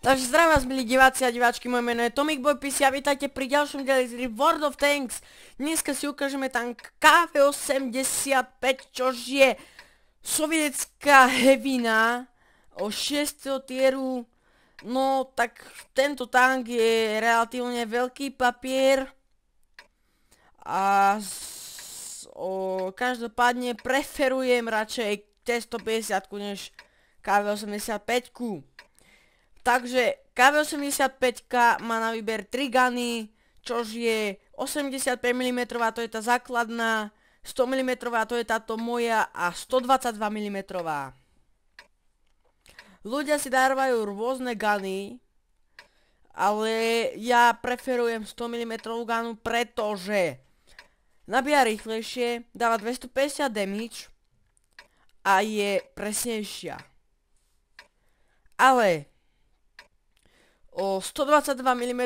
Takže zdravím vás, milí diváci a diváčky, moje meno je TomicBoyPC a vítajte pri ďalšom dieli z World of Tanks. Dneska si ukážeme tank KV-85, čož je sovietská hevina o 6. tieru. No tak tento tank je relatívne veľký papier a každopádne preferujem radšej T-150 než KV-85. Takže KV-85 má na výber 3 guny, čož je 85 mm, to je tá základná, 100 mm, to je táto moja a 122 mm. Ľudia si dávajú rôzne guny, ale ja preferujem 100 mm gunu, pretože nabíja rýchlejšie, dáva 250 damage a je presnejšia. Ale o 122 mm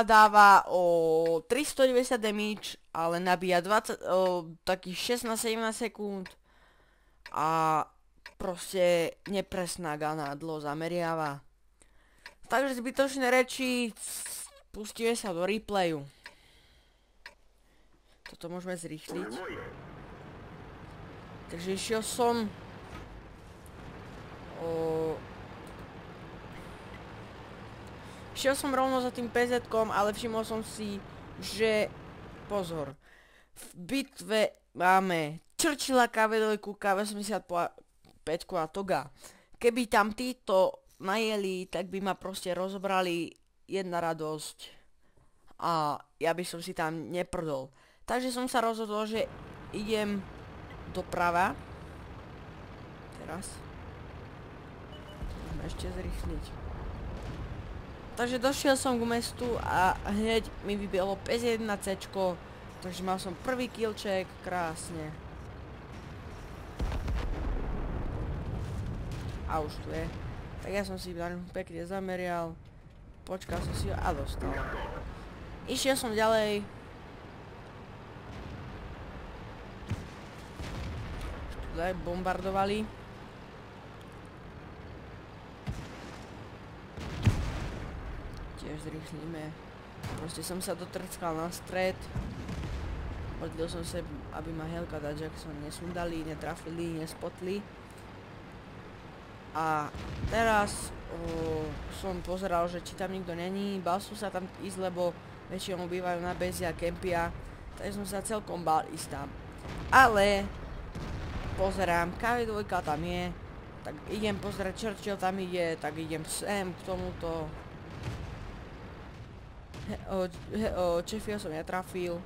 dáva o 390 damage, ale nabíja takých 16-17 sekúnd a proste nepresná gana, dlho zameriava. Takže zbytočné reči, pustíme sa do replayu. Toto môžeme zrýchliť. Takže išiel som Šiel som rovno za tým PZ-kom, ale všimol som si, že pozor, v bitve máme Churchilla, KV-2, KV-85 a Toga. Keby tam títo najeli, tak by ma proste rozobrali jedna radosť a ja by som si tam neprdol. Takže som sa rozhodol, že idem doprava. Teraz môžeme ešte zrýchliť. Takže došiel som k mestu a hneď mi vybilo 51C, takže mal som prvý killček, krásne. A už tu je. Tak ja som si pekne zamerial, počkal som si ho a dostal. Išiel som ďalej. Tu aj bombardovali. Tiež zrýchlíme. Proste som sa dotrckal na stred. Modlil som sa, aby ma Helka a Jackson nesundali, netrafili, nespotli. A teraz som pozeral, že či tam nikto není. Bál som sa tam ísť, lebo väčšinou bývajú na bezi a kempia. Takže som sa celkom bál ísť tam. Ale pozerám, KV-2 tam je. Tak idem pozerať, Churchill tam ide, tak idem sem k tomuto. Čefio som netrafil,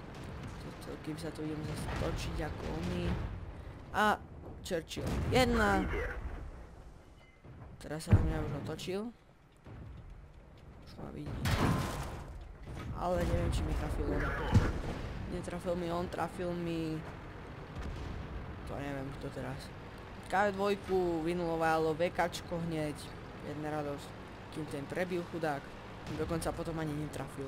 kým sa tu idem zase točiť ako oni. A Churchill 1. Teraz sa na mňa už otočil. Už ma vidí. Ale neviem, či mi trafil on. Netrafil mi on, trafil mi... To neviem, kto teraz. KV-2 vynulovalo VKčko hneď. Jedna radosť. Kým ten prebil chudák. Dokonca potom ani netrafil.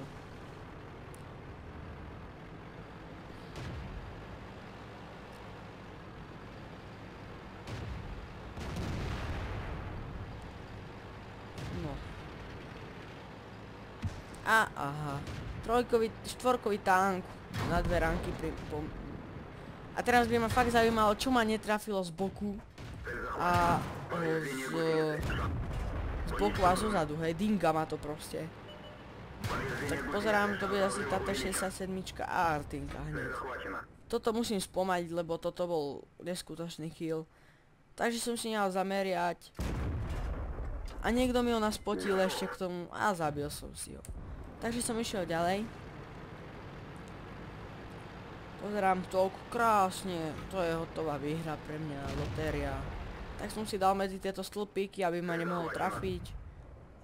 No. Aha. Štvorkový tank na dve ranky a teraz by ma fakt zaujímalo, čo ma netrafilo z boku a z boku a zozadu, hej, dinga ma to proste. Tak pozerám, to bude asi táto 67 a Artinka hneď. Toto musím spomaliť, lebo toto bol neskutočný kill. Takže som si nehal zameriať. A niekto mi ho naspotil ešte k tomu a zabil som si ho. Takže som išiel ďalej. Pozerám toľko krásne, to je hotová výhra pre mňa, lotéria. Tak som si dal medzi tieto stĺpíky, aby ma nemohol trafiť.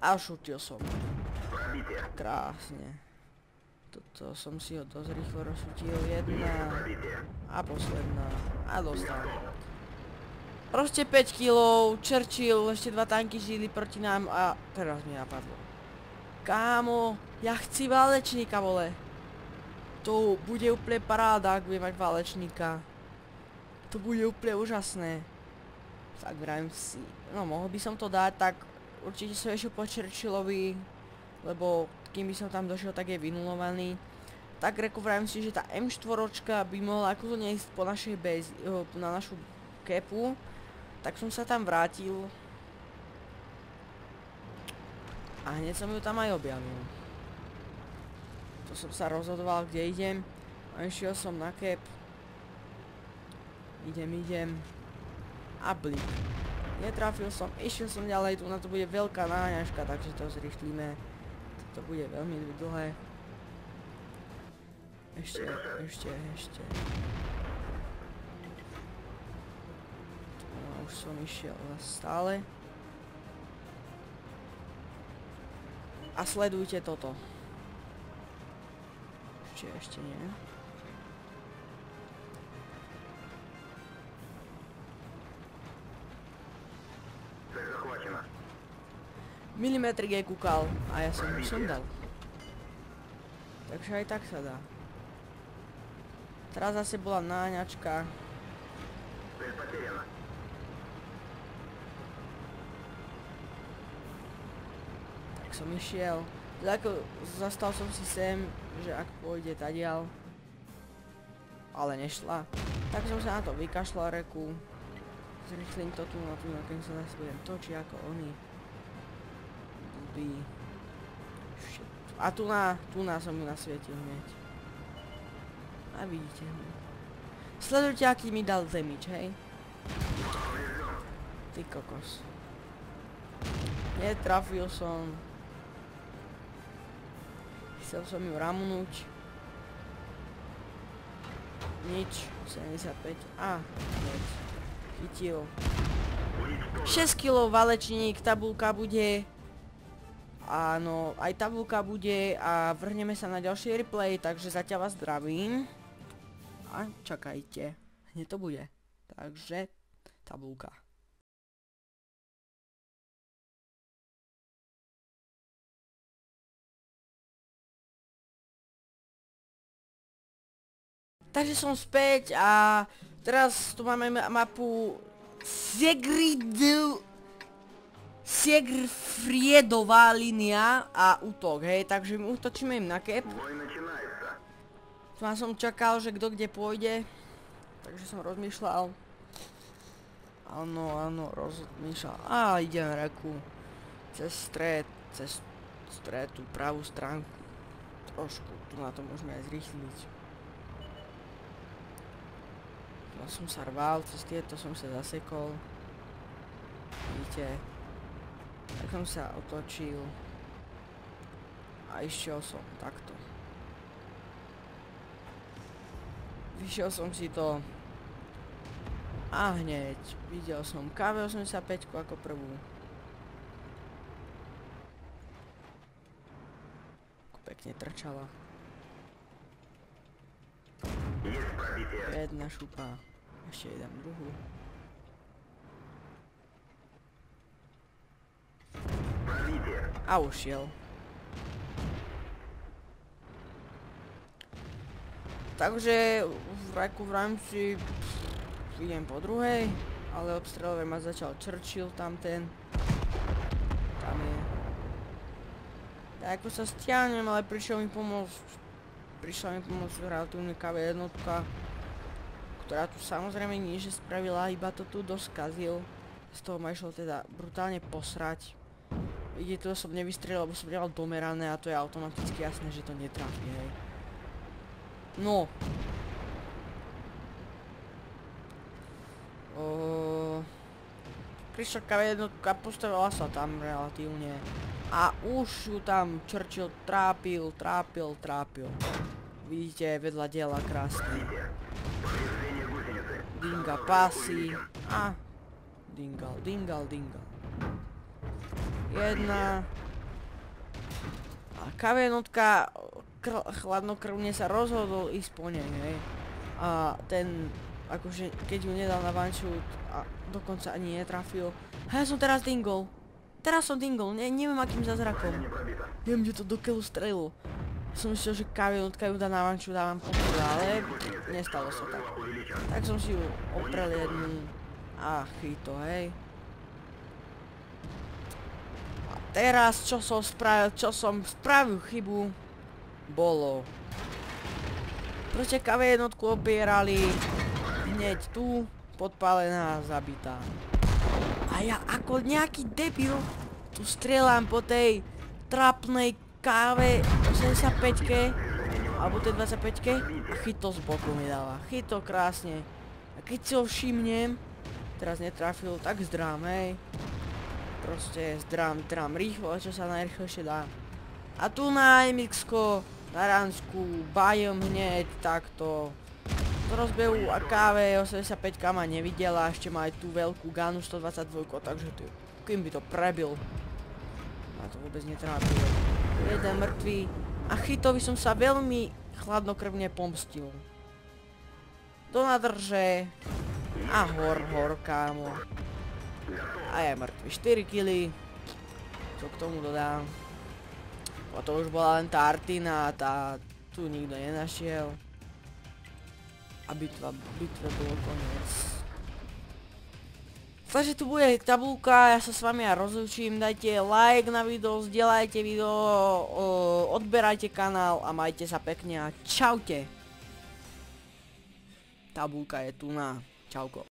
A šutil som. Krásne. Toto som si ho dosť rýchlo rozšutil. Jedna. A posledná. A dostal. Proste 5 kilov, Churchill, ešte 2 tanky žili proti nám a teraz mi napadlo. Kámo, ja chci válečníka, vole. To bude úplne paráda, ak budem mať válečníka. To bude úplne úžasné. Tak vravím si, no mohol by som to dať, tak určite som išiel po Churchillovi, lebo kým by som tam došiel, tak je vynulovaný. Tak vravím si, že tá M4 by mohla akože ísť po našej base, na našu kepu. Tak som sa tam vrátil. A hneď som ju tam aj objavil. To som sa rozhodoval, kde idem. A išiel som na kep. Idem. A blík. Netrafil som, išiel som ďalej, tu na to bude veľká náňažka, takže to zrýchlíme. To bude veľmi dlhé. Ešte. No, už som išiel stále. A sledujte toto. Ešte nie. Milimetrik jej kúkal a ja som ho sundal. Takže aj tak sa dá. Teraz zase bola náňačka. Tak som išiel. Zastal som si sem, že ak pôjde tadiaľ. Ale nešla. Tak som sa na to vykašľal reku. Zrýchlím to tu, keď sa zase budem točiť ako oni. Blbý. A tu na som ju nasvietil hneď. A vidíte ho. Sledujte, aký mi dal damage, hej? Ty kokos. Netrafil som. Chcel som ju ramnúť. Nič. 75. A, hneď. Chytil. 6 kg valečník, tabulka bude. Áno, aj tabulka bude a vrhneme sa na ďalší replay, takže zatiaľ vás zdravím. A čakajte, hneď to bude. Takže, tabulka. Takže som späť a teraz tu máme mapu Siegfriedová línia a útok, hej, takže my útočíme im na kep. Tu som čakal, že kto kde pôjde, takže som rozmýšľal. Áno, rozmýšľal. A idem reku. Cez stred, tú pravú stránku. Trošku, tu na to môžeme aj zrýchliť. Tu som sa rval, cez tieto som sa zasekol. Vidíte. Tak som sa otočil. A išiel som takto. Vyšiel som si to. A hneď videl som KV-85 ako prvú. Pekne trčala. Jedna šupa. Ešte jeden druhú. A ušiel. Takže v rámci idem po druhej, ale obstreľovať ma začal Churchill tamten. Tam je. Tak ako sa stiahnem, ale prišla mi pomôcť relatívne KV jednotka, ktorá tu samozrejme nie, že spravila, iba to tu dosť kazil. Z toho ma išlo teda brutálne posrať. Vidíte, to som nevystrelil, lebo som nemal domerané a to je automaticky jasné, že to netrafí, hej. No. Prišla KV1, postavila sa tam relatívne. A už ju tam Churchill trápil. Vidíte, vedľa diela krásne. Dinga pasy. A dingal. Jedna. A KV1 chladnokrvne sa rozhodol ísť po nej, hej. A ten, akože, keď ju nedal na one shoot a dokonca ani netrafil. A ja som teraz dingol. Neviem akým zázrakom. Neviem, že to do keľu strelilo. Som myslel, že KV1 ju dá na one shoot a vám pomôže, ale nestalo sa tak. Tak som si ju oprel jednu a chyto, hej. teraz, čo som spravil chybu, bolo. Proste KV jednotku opierali, hneď tu, podpálená, zabitá. A ja ako nejaký debil tu strieľam po tej trapnej KV 85-ke, alebo tej 25-ke a chyto z boku mi dáva. Chyto krásne. A keď si ho všimnem, teraz netrafil, tak zdrám, hej. Proste zdrám rýchlo, čo sa najrýchlejšie dá. A tu na MX-ko, na Ransku, bajem hneď takto. Z rozbehu a KV 85 ma nevidela, ešte má aj tú veľkú Ganu 122, takže kým by to prebil. Ma to vôbec netrápilo. Jeden mŕtvý. A chytovi som sa veľmi chladnokrvne pomstil. Do nadrže. A hor, kámo. A je mŕtvy. 4 killy. Čo k tomu dodám? A to už bola len tá Artina, tu nikto nenašiel. A bitve bolo koniec. Takže tu bude tabulka, ja sa s vami rozlúčim, dajte like na video, zdieľajte video, odberajte kanál a majte sa pekne a čaute. Tabulka je tu na čauko.